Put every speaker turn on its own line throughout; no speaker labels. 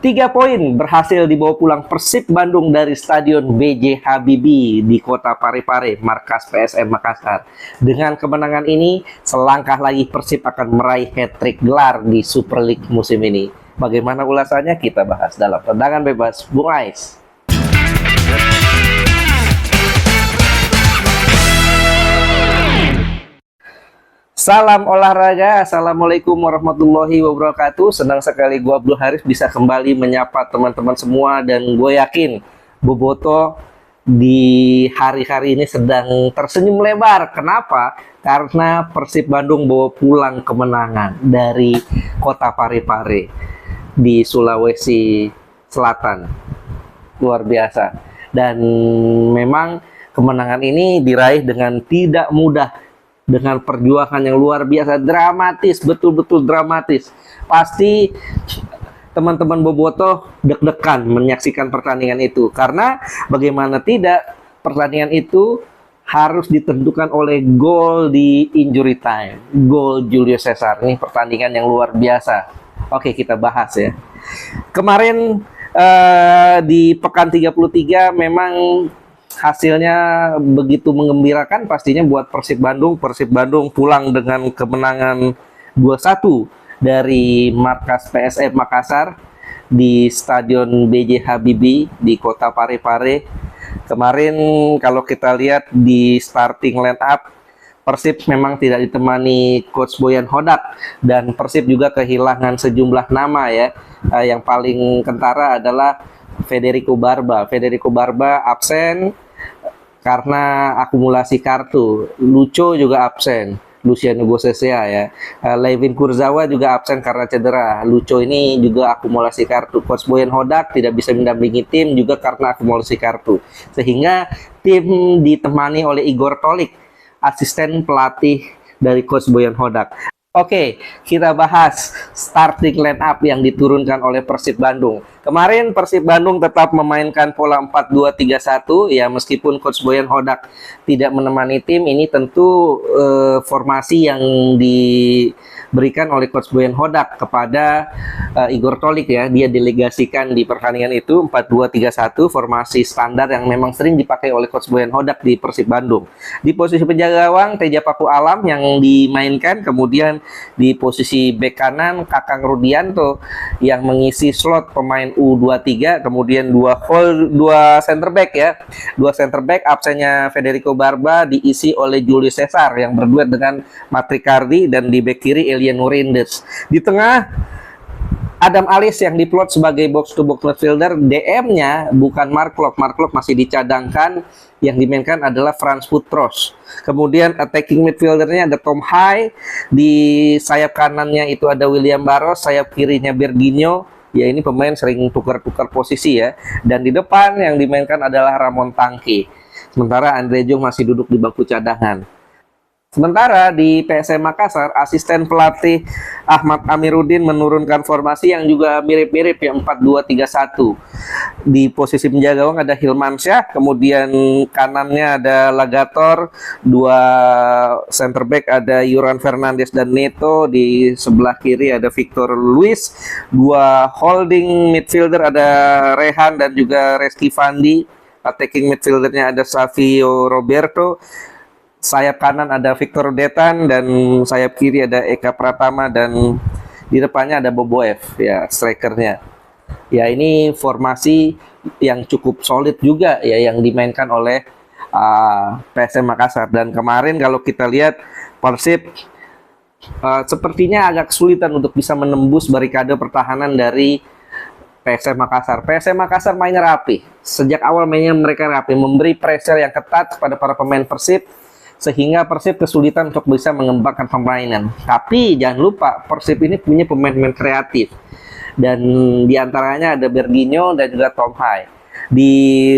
3 poin berhasil dibawa pulang Persib Bandung dari Stadion B.J. Habibie di kota Parepare, markas PSM Makassar. Dengan kemenangan ini, selangkah lagi Persib akan meraih hat-trick gelar di Super League musim ini. Bagaimana ulasannya kita bahas dalam Tendangan Bebas Bung Ais. Salam olahraga, assalamualaikum warahmatullahi wabarakatuh. Senang sekali gue Abdul Haris bisa kembali menyapa teman-teman semua, dan gue yakin Boboto di hari-hari ini sedang tersenyum lebar. Kenapa? Karena Persib Bandung bawa pulang kemenangan dari kota Parepare di Sulawesi Selatan. Luar biasa. Dan memang kemenangan ini diraih dengan tidak mudah, dengan perjuangan yang luar biasa, dramatis, betul-betul dramatis. Pasti teman-teman Boboto deg-degan menyaksikan pertandingan itu, karena bagaimana tidak, pertandingan itu harus ditentukan oleh gol di injury time, gol Julio Cesar. Ini pertandingan yang luar biasa. Oke, kita bahas ya. Kemarin di pekan 33 memang hasilnya begitu menggembirakan pastinya buat Persib Bandung. Persib Bandung pulang dengan kemenangan 2-1 dari markas PSM Makassar di Stadion B.J. Habibie di kota Parepare. Kemarin kalau kita lihat di starting line up, Persib memang tidak ditemani Coach Boyan Hodak, dan Persib juga kehilangan sejumlah nama ya. Yang paling kentara adalah Federico Barba. Federico Barba absen karena akumulasi kartu. Lucho juga absen, Luciano Gosesea ya. Levin Kurzawa juga absen karena cedera. Lucho ini juga akumulasi kartu. Coach Boyan Hodak tidak bisa mendampingi tim juga karena akumulasi kartu. Sehingga tim ditemani oleh Igor Tolik, asisten pelatih dari Coach Boyan Hodak. Oke, kita bahas starting line up yang diturunkan oleh Persib Bandung. Kemarin Persib Bandung tetap memainkan pola 4-2-3-1 ya, meskipun Coach Boyan Hodak tidak menemani tim. Ini tentu formasi yang diberikan oleh Coach Boyan Hodak kepada Igor Tolik ya. Dia delegasikan di pertandingan itu 4-2-3-1, formasi standar yang memang sering dipakai oleh Coach Boyan Hodak di Persib Bandung. Di posisi penjaga gawang Teja Paku Alam yang dimainkan, kemudian di posisi bek kanan Kakang Rudianto yang mengisi slot pemain U23, kemudian dua center back ya. Dua center back, absennya Federico Barba diisi oleh Julio Cesar yang berduet dengan Matricardi, dan di bek kiri Elian Nurindes. Di tengah Adam Alis yang diplot sebagai box-to-box midfielder. DM-nya bukan Mark Klok. Mark Klok masih dicadangkan. Yang dimainkan adalah Frans Putros. Kemudian attacking midfieldernya ada Tom Hai. Di sayap kanannya itu ada William Barros. Sayap kirinya Berginho. Ya, ini pemain sering tukar-tukar posisi ya. Dan di depan yang dimainkan adalah Ramon Tangki. Sementara Andre Jong masih duduk di bangku cadangan. Sementara di PSM Makassar, asisten pelatih Ahmad Amiruddin menurunkan formasi yang juga mirip-mirip ya, 4-2-3-1. Di posisi penjaga gawang ada Hilmansyah, kemudian kanannya ada Lagator, dua center back ada Yuran Fernandes dan Neto, di sebelah kiri ada Victor Luis, dua holding midfielder ada Rehan dan juga Reski Fandi, attacking midfieldernya ada Savio Roberto. Sayap kanan ada Victor Detan, dan sayap kiri ada Eka Pratama, dan di depannya ada Boboev ya, strikernya. Ya, ini formasi yang cukup solid juga ya yang dimainkan oleh PSM Makassar. Dan kemarin kalau kita lihat Persib sepertinya agak kesulitan untuk bisa menembus barikade pertahanan dari PSM Makassar. PSM Makassar mainnya rapi. Sejak awal mainnya mereka rapi, memberi pressure yang ketat kepada para pemain Persib, sehingga Persib kesulitan untuk bisa mengembangkan permainan. Tapi jangan lupa Persib ini punya pemain-pemain kreatif, dan diantaranya ada Berginho dan juga Tom Hai. Di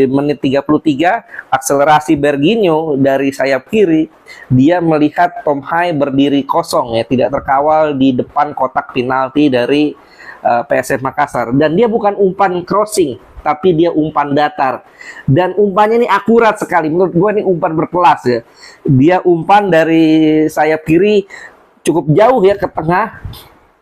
menit 33 akselerasi Berginho dari sayap kiri, dia melihat Tom Hai berdiri kosong ya, tidak terkawal di depan kotak penalti dari PSM Makassar, dan dia bukan umpan crossing, tapi dia umpan datar. Dan umpannya ini akurat sekali. Menurut gue ini umpan berkelas ya. Dia umpan dari sayap kiri cukup jauh ya ke tengah,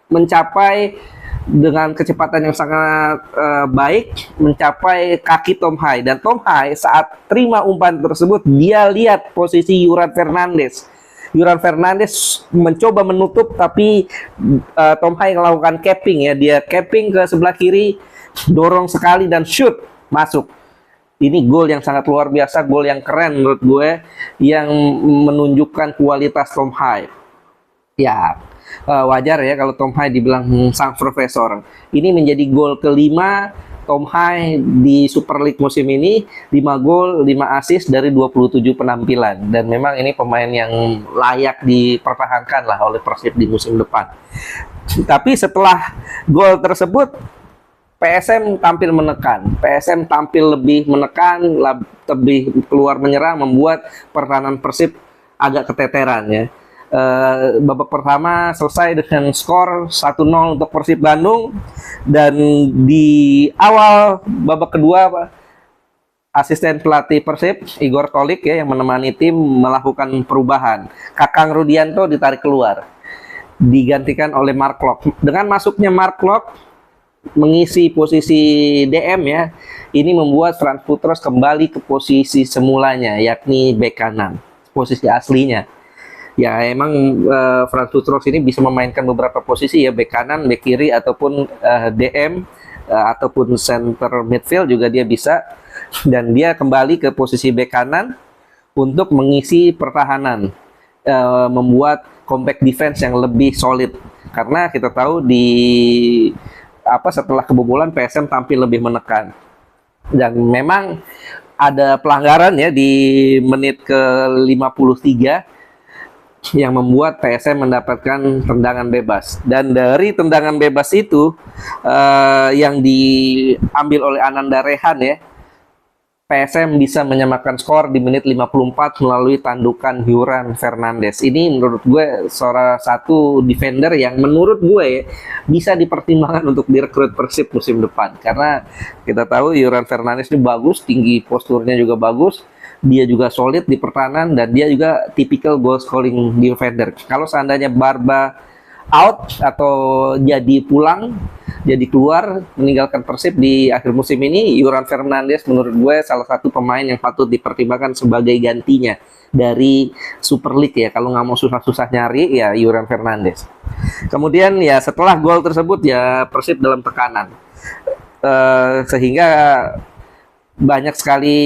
mencapai dengan kecepatan yang sangat baik mencapai kaki Tom Hai, dan Tom Hai saat terima umpan tersebut dia lihat posisi Juran Fernandes. Juran Fernandes mencoba menutup, tapi Tom Hai melakukan capping ya, dia capping ke sebelah kiri, dorong sekali dan shoot masuk. Ini gol yang sangat luar biasa, gol yang keren menurut gue, yang menunjukkan kualitas Tom Hai. Ya, wajar ya kalau Tom Hai dibilang sang profesor. Ini menjadi gol kelima Tom Hai di Super League musim ini, 5 gol, 5 assist dari 27 penampilan. Dan memang ini pemain yang layak dipertahankan lah oleh Persib di musim depan. Tapi setelah gol tersebut, PSM tampil menekan. PSM tampil lebih menekan, lebih keluar menyerang, membuat pertahanan Persib agak keteteran ya. Babak pertama selesai dengan skor 1-0 untuk Persib Bandung, dan di awal babak kedua asisten pelatih Persib Igor Tolik ya yang menemani tim melakukan perubahan. Kakang Rudianto ditarik keluar, digantikan oleh Mark Klok. Dengan masuknya Mark Klok mengisi posisi DM ya, ini membuat Frans Putros kembali ke posisi semulanya, yakni bek kanan, posisi aslinya. Ya emang Frans Putros ini bisa memainkan beberapa posisi ya, bek kanan, bek kiri, ataupun DM, ataupun center midfield juga dia bisa. Dan dia kembali ke posisi bek kanan untuk mengisi pertahanan, membuat compact defense yang lebih solid. Karena kita tahu setelah kebobolan PSM tampil lebih menekan. Dan memang ada pelanggaran ya di menit ke 53 yang membuat PSM mendapatkan tendangan bebas. Dan dari tendangan bebas itu yang diambil oleh Ananda Rehan ya, PSM bisa menyamakan skor di menit 54 melalui tandukan Juran Fernandes. Ini menurut gue salah satu defender yang menurut gue bisa dipertimbangkan untuk direkrut Persib musim depan. Karena kita tahu Juran Fernandes ini bagus, tinggi posturnya juga bagus, dia juga solid di pertahanan, dan dia juga tipikal goal scoring defender. Kalau seandainya Barba out atau jadi keluar meninggalkan Persib di akhir musim ini, Juran Fernandes menurut gue salah satu pemain yang patut dipertimbangkan sebagai gantinya dari Super League ya. Kalau nggak mau susah-susah nyari ya Juran Fernandes. Kemudian ya setelah gol tersebut ya Persib dalam tekanan, sehingga banyak sekali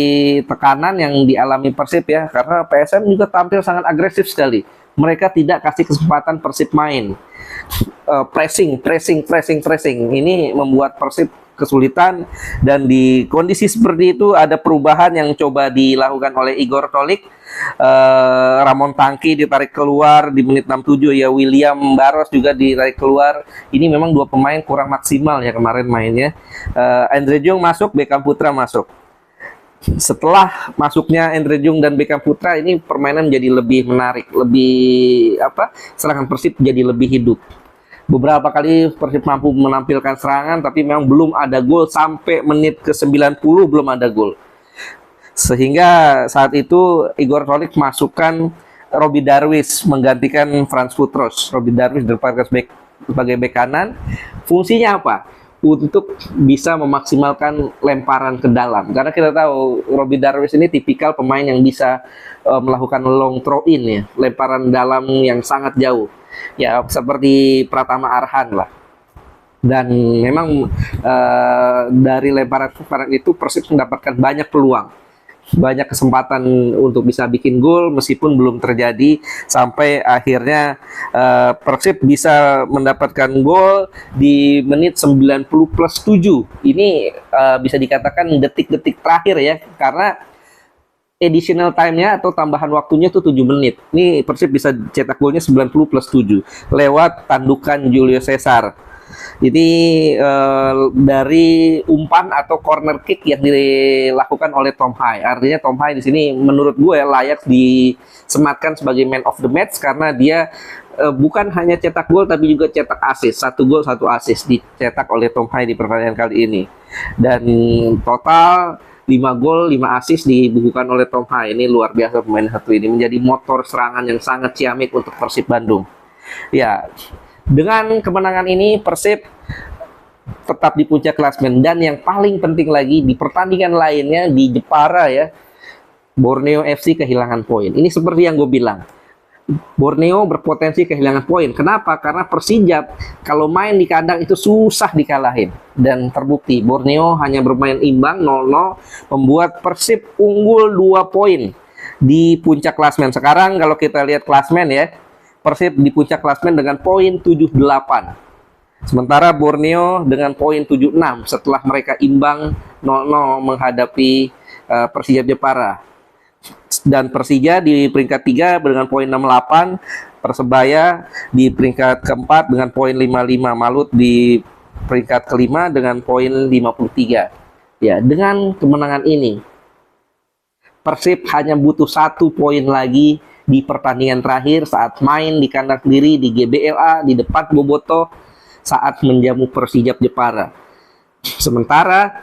tekanan yang dialami Persib ya, karena PSM juga tampil sangat agresif sekali. Mereka tidak kasih kesempatan Persib main. Pressing. Ini membuat Persib kesulitan, dan di kondisi seperti itu ada perubahan yang coba dilakukan oleh Igor Tolik. Ramon Tangki ditarik keluar di menit 67 ya, William Barros juga ditarik keluar. Ini memang dua pemain kurang maksimal ya kemarin mainnya. Andre Jong masuk, Beckham Putra masuk. Setelah masuknya Andre Jong dan Beckham Putra, ini permainan menjadi lebih menarik, serangan Persib jadi lebih hidup. Beberapa kali Persib mampu menampilkan serangan, tapi memang belum ada gol sampai menit ke 90, belum ada gol. Sehingga saat itu Igor Tolik masukkan Robby Darwish menggantikan Frans Putros. Robby Darwish sebagai bek kanan. Fungsinya apa? Untuk bisa memaksimalkan lemparan ke dalam. Karena kita tahu Robby Darwish ini tipikal pemain yang bisa melakukan long throw in ya, lemparan dalam yang sangat jauh. Ya seperti Pratama Arhan lah. Dan memang dari lemparan itu Persib mendapatkan banyak peluang, banyak kesempatan untuk bisa bikin gol, meskipun belum terjadi, sampai akhirnya Persib bisa mendapatkan gol di menit 90 plus 7. Ini bisa dikatakan detik-detik terakhir ya, karena additional time-nya atau tambahan waktunya itu 7 menit. Ini Persib bisa cetak golnya 90 plus 7 lewat tandukan Julio Cesar. Jadi dari umpan atau corner kick yang dilakukan oleh Tom Hai. Artinya Tom Hai di sini menurut gue layak disematkan sebagai man of the match, karena dia bukan hanya cetak gol tapi juga cetak assist. 1 gol 1 assist dicetak oleh Tom Hai di pertandingan kali ini. Dan total 5 gol 5 assist dibukukan oleh Tom Hai. Ini luar biasa pemain satu ini, menjadi motor serangan yang sangat ciamik untuk Persib Bandung. Ya, dengan kemenangan ini Persib tetap di puncak klasemen. Dan yang paling penting lagi, di pertandingan lainnya di Jepara ya, Borneo FC kehilangan poin. Ini seperti yang gue bilang, Borneo berpotensi kehilangan poin. Kenapa? Karena Persija kalau main di kandang itu susah dikalahin. Dan terbukti Borneo hanya bermain imbang 0-0, membuat Persib unggul 2 poin di puncak klasemen. Sekarang kalau kita lihat klasemen ya, Persib di puncak klasemen dengan poin 78. Sementara Borneo dengan poin 76 setelah mereka imbang 0-0 menghadapi Persija Jepara. Dan Persija di peringkat 3 dengan poin 68, Persebaya di peringkat keempat dengan poin 55, Malut di peringkat kelima dengan poin 53. Ya, dengan kemenangan ini Persib hanya butuh 1 poin lagi di pertandingan terakhir saat main di kandang sendiri di GBLA di depan Boboto saat menjamu Persija Jepara. Sementara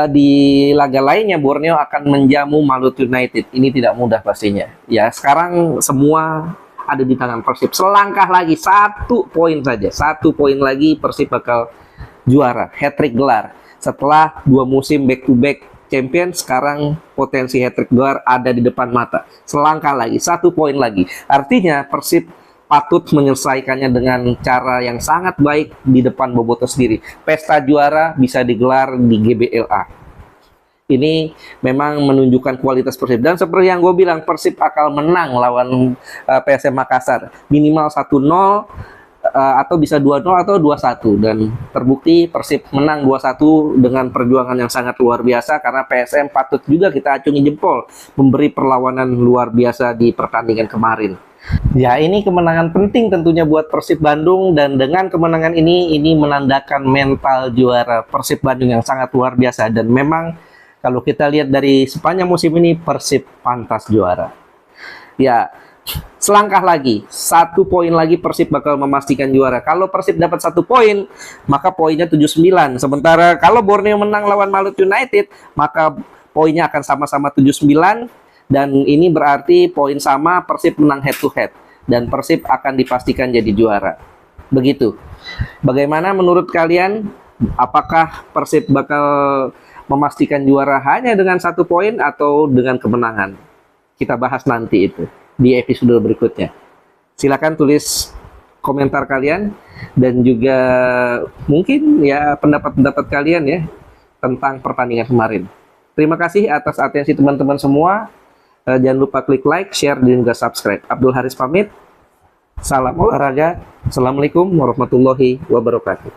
di laga lainnya Borneo akan menjamu Malut United. Ini tidak mudah pastinya. Ya, sekarang semua ada di tangan Persib. Selangkah lagi 1 poin saja. 1 poin lagi Persib bakal juara, hat-trick gelar. Setelah 2 musim back to back champion, sekarang potensi hat-trick gelar ada di depan mata. Selangkah lagi, 1 poin lagi. Artinya Persib patut menyelesaikannya dengan cara yang sangat baik di depan Boboto sendiri. Pesta juara bisa digelar di GBLA. Ini memang menunjukkan kualitas Persib. Dan seperti yang gue bilang, Persib akan menang lawan PSM Makassar. Minimal 1-0, atau bisa 2-0 atau 2-1. Dan terbukti Persib menang 2-1 dengan perjuangan yang sangat luar biasa. Karena PSM patut juga kita acungi jempol memberi perlawanan luar biasa di pertandingan kemarin. Ya, ini kemenangan penting tentunya buat Persib Bandung, dan dengan kemenangan ini menandakan mental juara Persib Bandung yang sangat luar biasa. Dan memang kalau kita lihat dari sepanjang musim ini Persib pantas juara. Ya, selangkah lagi, 1 poin lagi Persib bakal memastikan juara. Kalau Persib dapat 1 poin, maka poinnya 79. Sementara kalau Borneo menang lawan Malut United, maka poinnya akan sama-sama 79. Dan ini berarti poin sama, Persib menang head to head. Dan Persib akan dipastikan jadi juara. Begitu. Bagaimana menurut kalian? Apakah Persib bakal memastikan juara hanya dengan 1 poin atau dengan kemenangan? Kita bahas nanti itu di episode berikutnya. Silakan tulis komentar kalian dan juga mungkin ya pendapat-pendapat kalian ya tentang pertandingan kemarin. Terima kasih atas atensi teman-teman semua. Jangan lupa klik like, share, dan juga subscribe. Abdul Haris pamit. Salam olahraga. Assalamualaikum warahmatullahi wabarakatuh.